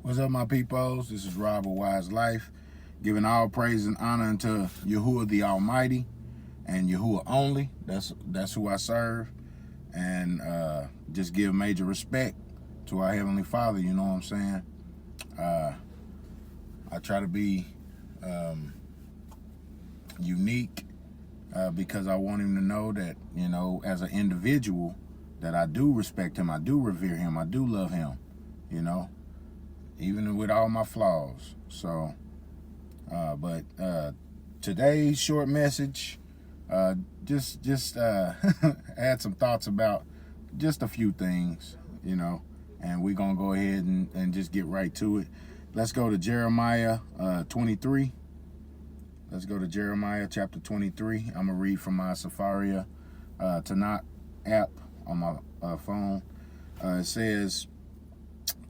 What's up, my peoples? This is YaHuWaH's Life, giving all praise and honor unto YaHuWaH the Almighty and YaHuWaH only. That's who I serve, and just give major respect to our Heavenly Father. You know what I'm saying? I try to be unique because I want him to know that, you know, as an individual, that I do respect him, I do revere him, I do love him, you know, even with all my flaws. So, but today's short message, just had some thoughts about just a few things, you know, and we're gonna go ahead and just get right to it. Let's go to Jeremiah 23. Let's go to Jeremiah chapter 23. I'm gonna read from my Safaria Tanakh app on my phone. It says,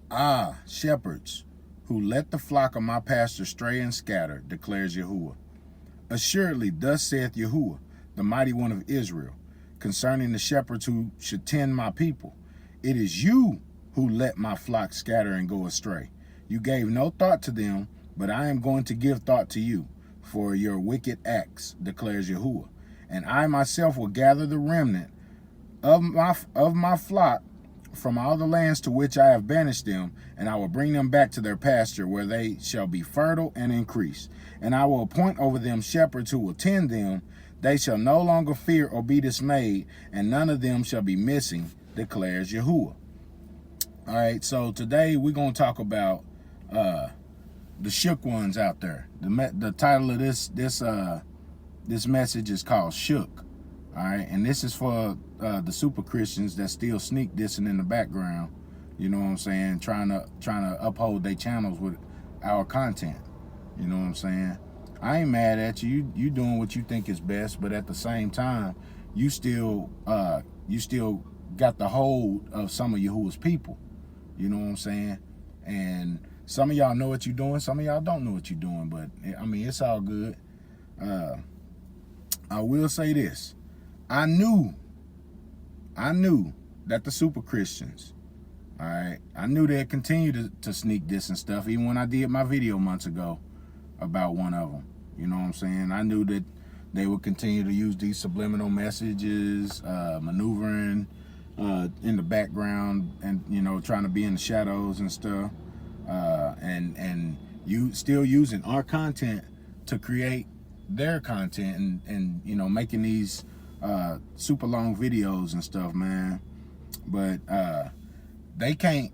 "Ah, shepherds, who let the flock of my pasture stray and scatter, declares YaHuWaH. Assuredly, thus saith YaHuWaH, the mighty one of Israel, concerning the shepherds who should tend my people. It is you who let my flock scatter and go astray. You gave no thought to them, but I am going to give thought to you for your wicked acts, declares YaHuWaH. And I myself will gather the remnant of my flock from all the lands to which I have banished them, and I will bring them back to their pasture, where they shall be fertile and increase. And I will appoint over them shepherds who will tend them. They shall no longer fear or be dismayed, and none of them shall be missing, declares YaHuWaH." All right, so today we're going to talk about the shook ones out there. The title of this message is called Shook. All right, and this is for the super Christians that still sneak dissing in the background. You know what I'm saying? Trying to uphold their channels with our content. You know what I'm saying? I ain't mad at you. You doing what you think is best, but at the same time, you still got the hold of some of YaHuWaH's people. You know what I'm saying? And some of y'all know what you're doing. Some of y'all don't know what you're doing. But I mean, it's all good. I will say this. I knew that the super Christians, all right, I knew they'd continue to sneak this and stuff, even when I did my video months ago about one of them. You know what I'm saying? I knew that they would continue to use these subliminal messages, maneuvering in the background, and, you know, trying to be in the shadows and stuff, and you still using our content to create their content, and you know, making these super long videos and stuff, man. But they can't,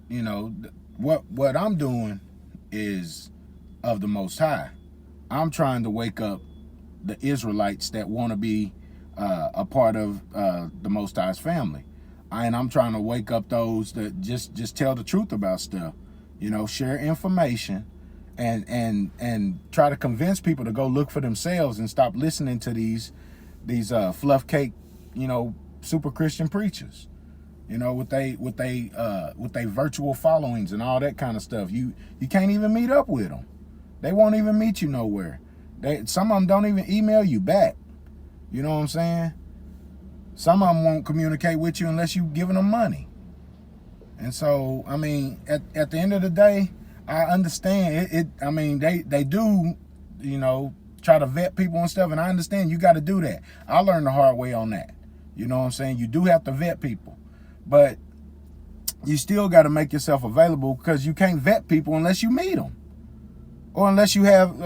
you know, what I'm doing is of the Most High. I'm trying to wake up the Israelites that want to be a part of the Most High's family, and I'm trying to wake up those that just tell the truth about stuff, you know, share information, and try to convince people to go look for themselves and stop listening to these fluff cake, you know, super Christian preachers, you know, with they virtual followings and all that kind of stuff. You can't even meet up with them. They won't even meet you nowhere. Some of them don't even email you back. You know what I'm saying? Some of them won't communicate with you unless you giving them money. And so, I mean, at the end of the day, I understand it. I mean, they do, you know, try to vet people and stuff, and I understand you got to do that. I learned the hard way on that. You know what I'm saying? You do have to vet people, but you still got to make yourself available, because you can't vet people unless you meet them, or unless you have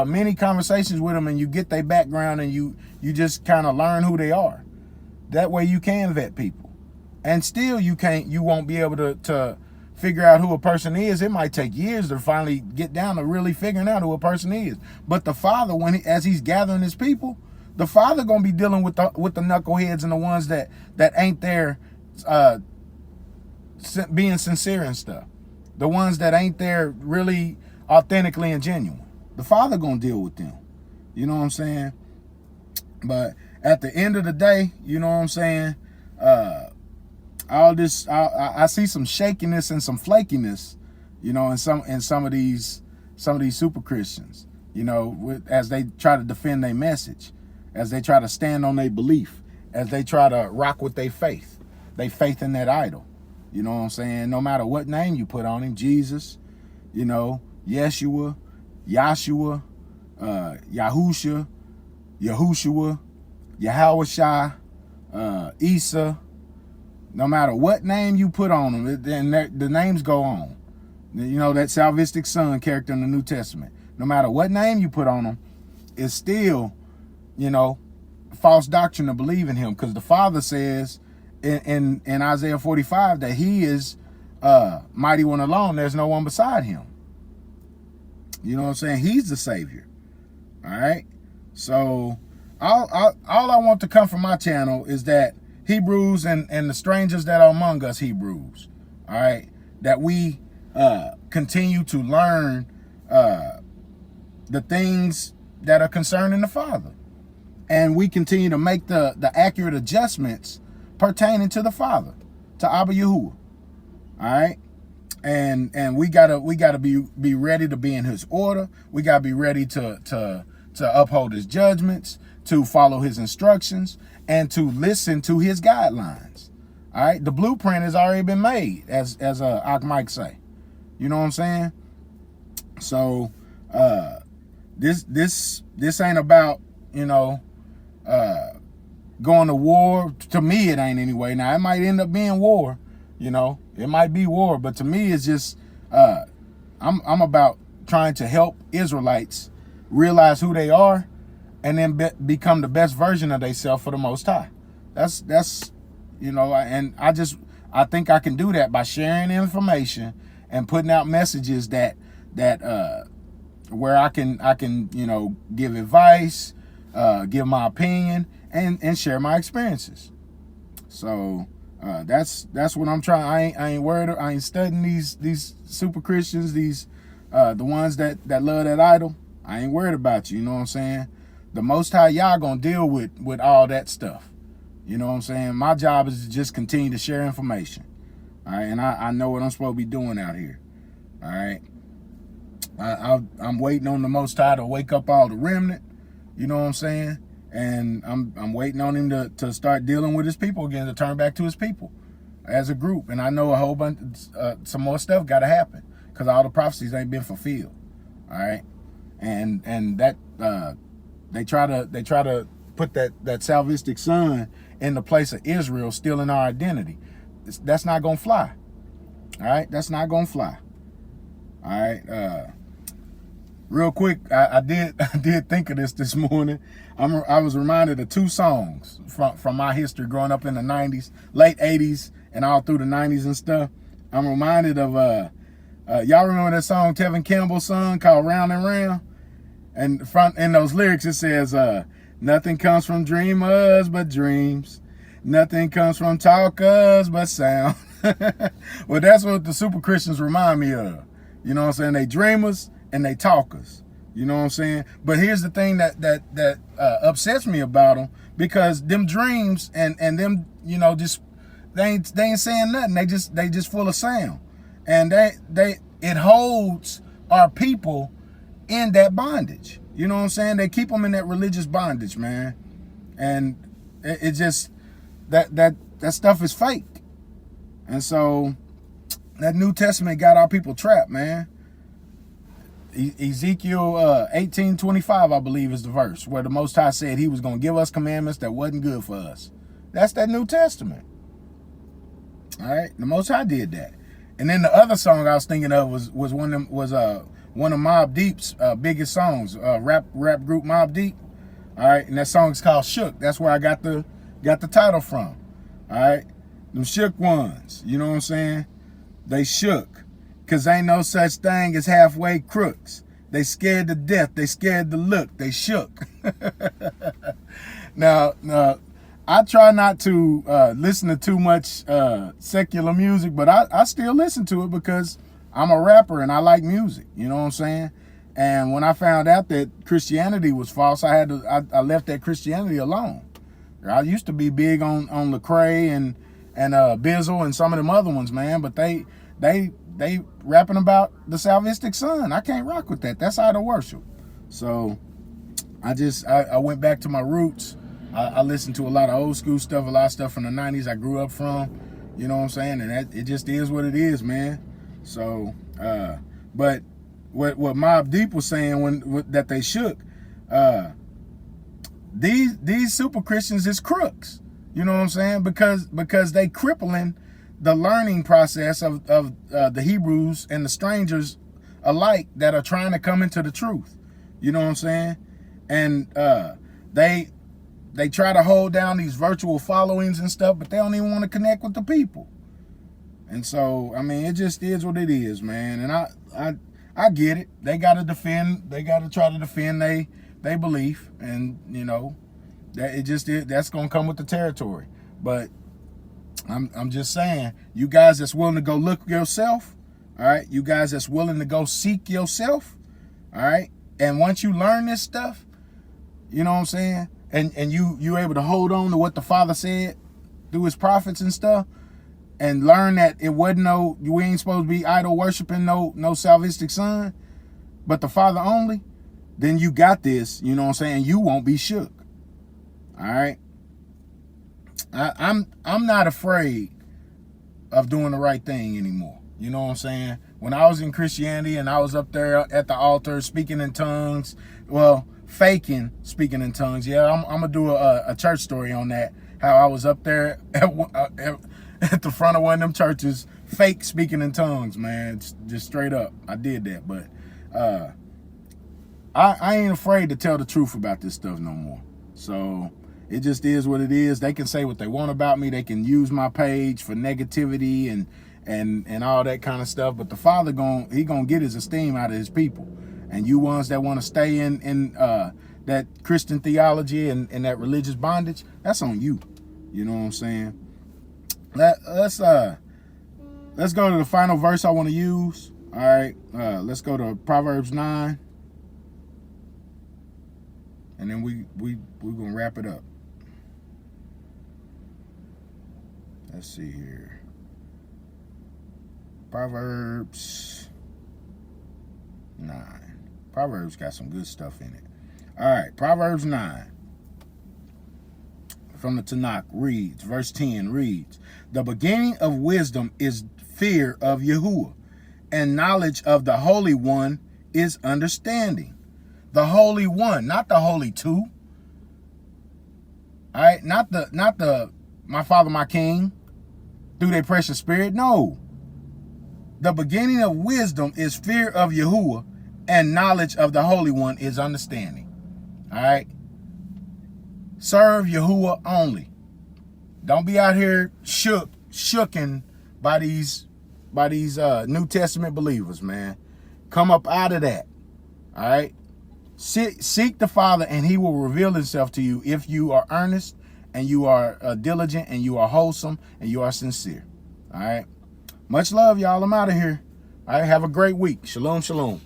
many conversations with them and you get their background and you just kind of learn who they are. That way you can vet people, and still you won't be able to figure out who a person is. It might take years to finally get down to really figuring out who a person is. But the Father, as he's gathering his people, the Father gonna be dealing with the knuckleheads and the ones that ain't there being sincere and stuff. The ones that ain't there really authentically and genuine. The Father gonna deal with them. You know what I'm saying? But at the end of the day, you know what I'm saying? All this, I see some shakiness and some flakiness, you know, in some of these super Christians, you know, as they try to defend their message, as they try to stand on their belief, as they try to rock with their faith in that idol. You know what I'm saying? No matter what name you put on him, Jesus, you know, Yeshua, Yahshua, YaHuWaH, YaHuWaH, Isa. No matter what name you put on them, then the names go on. You know, that salvific son character in the New Testament. No matter what name you put on them, it's still, you know, false doctrine to believe in him, because the Father says in Isaiah 45 that he is mighty one alone. There's no one beside him. You know what I'm saying? He's the Savior. All right. So all I want to come from my channel is that Hebrews and the strangers that are among us, Hebrews, all right, that we continue to learn the things that are concerning the Father, and we continue to make the accurate adjustments pertaining to the Father, to YaHuWaH. All right, and we gotta be ready to be in His order. We gotta be ready to uphold His judgments, to follow His instructions, and to listen to His guidelines. All right, the blueprint has already been made, as Mike say. You know what I'm saying? So this ain't about, you know, going to war. To me, it ain't anyway. Now, it might end up being war. You know, it might be war, but to me, it's just I'm about trying to help Israelites realize who they are, and then become the best version of themselves for the Most High. That's you know, and I think I can do that by sharing information and putting out messages that where I can you know, give advice, give my opinion, and share my experiences. So that's what I'm trying. I ain't worried. I ain't studying these super Christians, these the ones that love that idol. I ain't worried about you. You know what I'm saying? The Most High Yah gonna deal with all that stuff. You know what I'm saying? My job is to just continue to share information. All right, and I know what I'm supposed to be doing out here. All right, I'm waiting on the Most High to wake up all the remnant. You know what I'm saying? And I'm waiting on him to start dealing with his people again, to turn back to his people as a group. And I know a whole bunch, some more stuff got to happen, because all the prophecies ain't been fulfilled. All right, and that they try to put that salvific son in the place of Israel, stealing our identity. That's not gonna fly. All right, that's not gonna fly. All right. Real quick, I did think of this morning. I was reminded of two songs from my history growing up in the 90s, late 80s, and all through the 90s and stuff. I'm reminded of y'all remember that song Tevin Campbell sung called Round and Round? And in those lyrics it says, nothing comes from dreamers but dreams. Nothing comes from talkers but sound. Well, that's what the super Christians remind me of. You know what I'm saying? They dreamers and they talkers. You know what I'm saying? But here's the thing that upsets me about them, because them dreams and them, you know, just they ain't saying nothing. They just full of sound, and it holds our people in that bondage. You know what I'm saying? They keep them in that religious bondage, man, and it just that stuff is fake. And so that New Testament got our people trapped, man. Ezekiel 18:25, I believe, is the verse where the Most High said he was going to give us commandments that wasn't good for us. That's that New Testament. All right, the Most High did that. And then the other song I was thinking of was one of Mobb Deep's biggest songs, rap group Mobb Deep. All right, and that song is called Shook. That's where I got the title from. All right, them shook ones. You know what I'm saying? They shook. Cause ain't no such thing as halfway crooks. They scared to death. They scared to look. They shook. Now, I try not to listen to too much secular music, but I still listen to it because I'm a rapper and I like music. You know what I'm saying? And when I found out that Christianity was false, I left that Christianity alone. I used to be big on Lecrae and Bizzle and some of them other ones, man, but they rapping about the salvific son. I can't rock with that. That's idol worship. So I went back to my roots. I listened to a lot of old school stuff, a lot of stuff from the 90s I grew up from. You know what I'm saying? And it just is what it is, man. So But what Mobb Deep was saying that they shook, these super Christians is crooks. You know what I'm saying? Because they crippling the learning process of the Hebrews and the strangers alike that are trying to come into the truth. You know what I'm saying? And they try to hold down these virtual followings and stuff, but they don't even want to connect with the people. And so, I mean, it just is what it is, man. And I get it. They got to try to defend they belief, and you know, that's gonna come with the territory. But I'm just saying, you guys that's willing to go look yourself, all right, you guys that's willing to go seek yourself, all right, and once you learn this stuff, you know what I'm saying, and you able to hold on to what the Father said through his prophets and stuff, and learn that it wasn't we ain't supposed to be idol worshiping no salvific son, but the Father only, then you got this, you know what I'm saying, you won't be shook. All right. I'm not afraid of doing the right thing anymore. You know what I'm saying? When I was in Christianity and I was up there at the altar speaking in tongues, well, faking speaking in tongues. Yeah, I'm gonna do a church story on that. How I was up there at the front of one of them churches, fake speaking in tongues, man. Just straight up, I did that. But I ain't afraid to tell the truth about this stuff no more. So it just is what it is. They can say what they want about me. They can use my page for negativity and all that kind of stuff. But the Father he gonna get his esteem out of his people. And you ones that want to stay in that Christian theology and that religious bondage, that's on you. You know what I'm saying? Let's go to the final verse I want to use. All right, let's go to Proverbs 9, and then we're gonna wrap it up. Let's see here. Proverbs 9. Proverbs got some good stuff in it. All right, Proverbs 9 from the Tanakh reads, verse 10 reads, "The beginning of wisdom is fear of YaHuWaH, and knowledge of the Holy One is understanding." The Holy One, not the Holy Two. All right, not the my Father, my King, through their precious Spirit. No. The beginning of wisdom is fear of YaHuWaH, and knowledge of the Holy One is understanding. All right. Serve YaHuWaH only. Don't be out here shooken by these New Testament believers, man. Come up out of that. All right. Seek the Father, and he will reveal himself to you if you are earnest and you are diligent and you are wholesome and you are sincere. All right. Much love, y'all. I'm out of here. All right. Have a great week. Shalom, shalom.